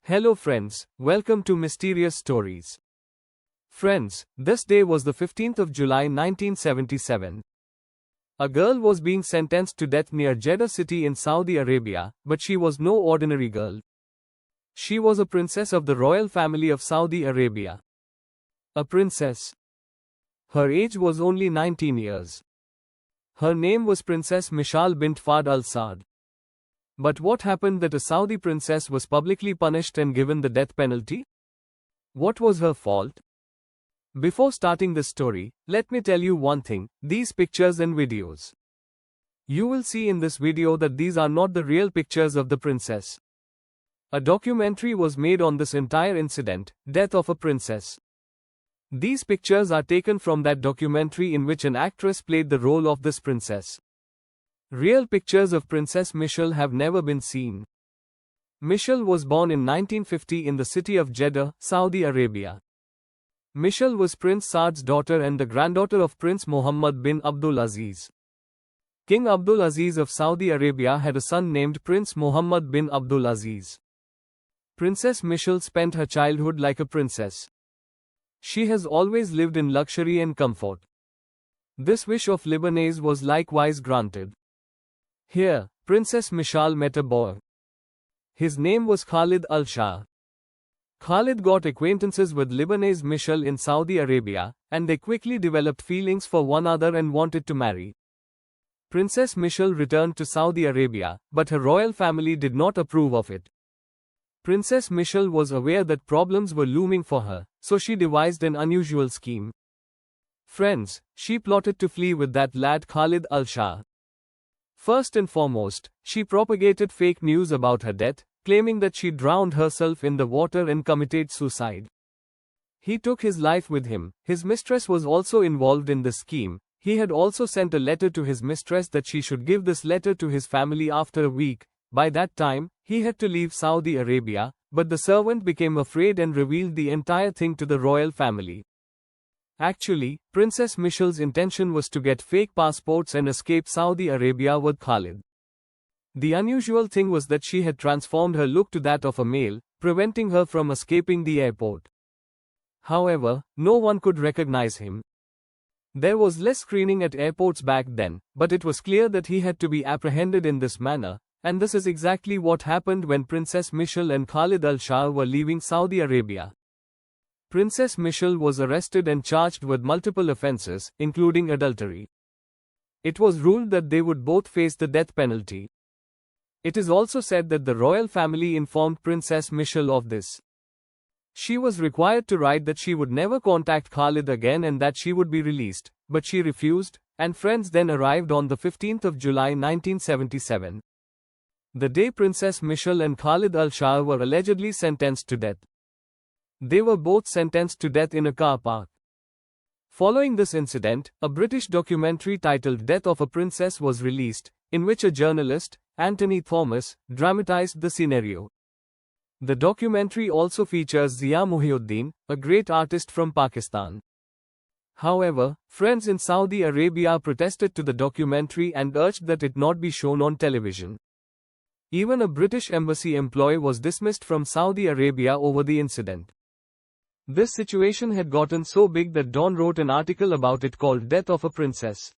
Hello friends, welcome to Mysterious Stories. Friends, this day was the 15th of July 1977. A girl was being sentenced to death near Jeddah city in Saudi Arabia, but she was no ordinary girl. She was a princess of the royal family of Saudi Arabia. A princess. Her age was only 19 years. Her name was Princess Mishaal bint Fahd al-Saad. But what happened that a Saudi princess was publicly punished and given the death penalty? What was her fault? Before starting this story, let me tell you one thing, these pictures and videos. You will see in this video that these are not the real pictures of the princess. A documentary was made on this entire incident, Death of a Princess. These pictures are taken from that documentary in which an actress played the role of this princess. Real pictures of Princess Mishaal have never been seen. Mishaal was born in 1950 in the city of Jeddah, Saudi Arabia. Mishaal was Prince Saad's daughter and the granddaughter of Prince Mohammed bin Abdul Aziz. King Abdul Aziz of Saudi Arabia had a son named Prince Mohammed bin Abdul Aziz. Princess Mishaal spent her childhood like a princess. She has always lived in luxury and comfort. This wish of Lebanese was likewise granted. Here, Princess Mishaal met a boy. His name was Khalid al-Shah. Khalid got acquaintances with Lebanese Mishaal in Saudi Arabia, and they quickly developed feelings for one another and wanted to marry. Princess Mishaal returned to Saudi Arabia, but her royal family did not approve of it. Princess Mishaal was aware that problems were looming for her, so she devised an unusual scheme. Friends, she plotted to flee with that lad Khalid al-Shah. First and foremost, she propagated fake news about her death, claiming that she drowned herself in the water and committed suicide. He took his life with him. His mistress was also involved in the scheme. He had also sent a letter to his mistress that she should give this letter to his family after a week. By that time, he had to leave Saudi Arabia, but the servant became afraid and revealed the entire thing to the royal family. Actually, Princess Mishaal's intention was to get fake passports and escape Saudi Arabia with Khalid. The unusual thing was that she had transformed her look to that of a male, preventing her from escaping the airport. However, no one could recognize him. There was less screening at airports back then, but it was clear that he had to be apprehended in this manner, and this is exactly what happened when Princess Mishaal and Khalid al-Shah were leaving Saudi Arabia. Princess Mishaal was arrested and charged with multiple offenses, including adultery. It was ruled that they would both face the death penalty. It is also said that the royal family informed Princess Mishaal of this. She was required to write that she would never contact Khalid again and that she would be released, but she refused, and friends then arrived on the 15th of July 1977. The day Princess Mishaal and Khalid al-Shah were allegedly sentenced to death. They were both sentenced to death in a car park. Following this incident, a British documentary titled Death of a Princess was released, in which a journalist, Anthony Thomas, dramatized the scenario. The documentary also features Zia Muhyiddin, a great artist from Pakistan. However, friends in Saudi Arabia protested to the documentary and urged that it not be shown on television. Even a British embassy employee was dismissed from Saudi Arabia over the incident. This situation had gotten so big that Dawn wrote an article about it called Death of a Princess.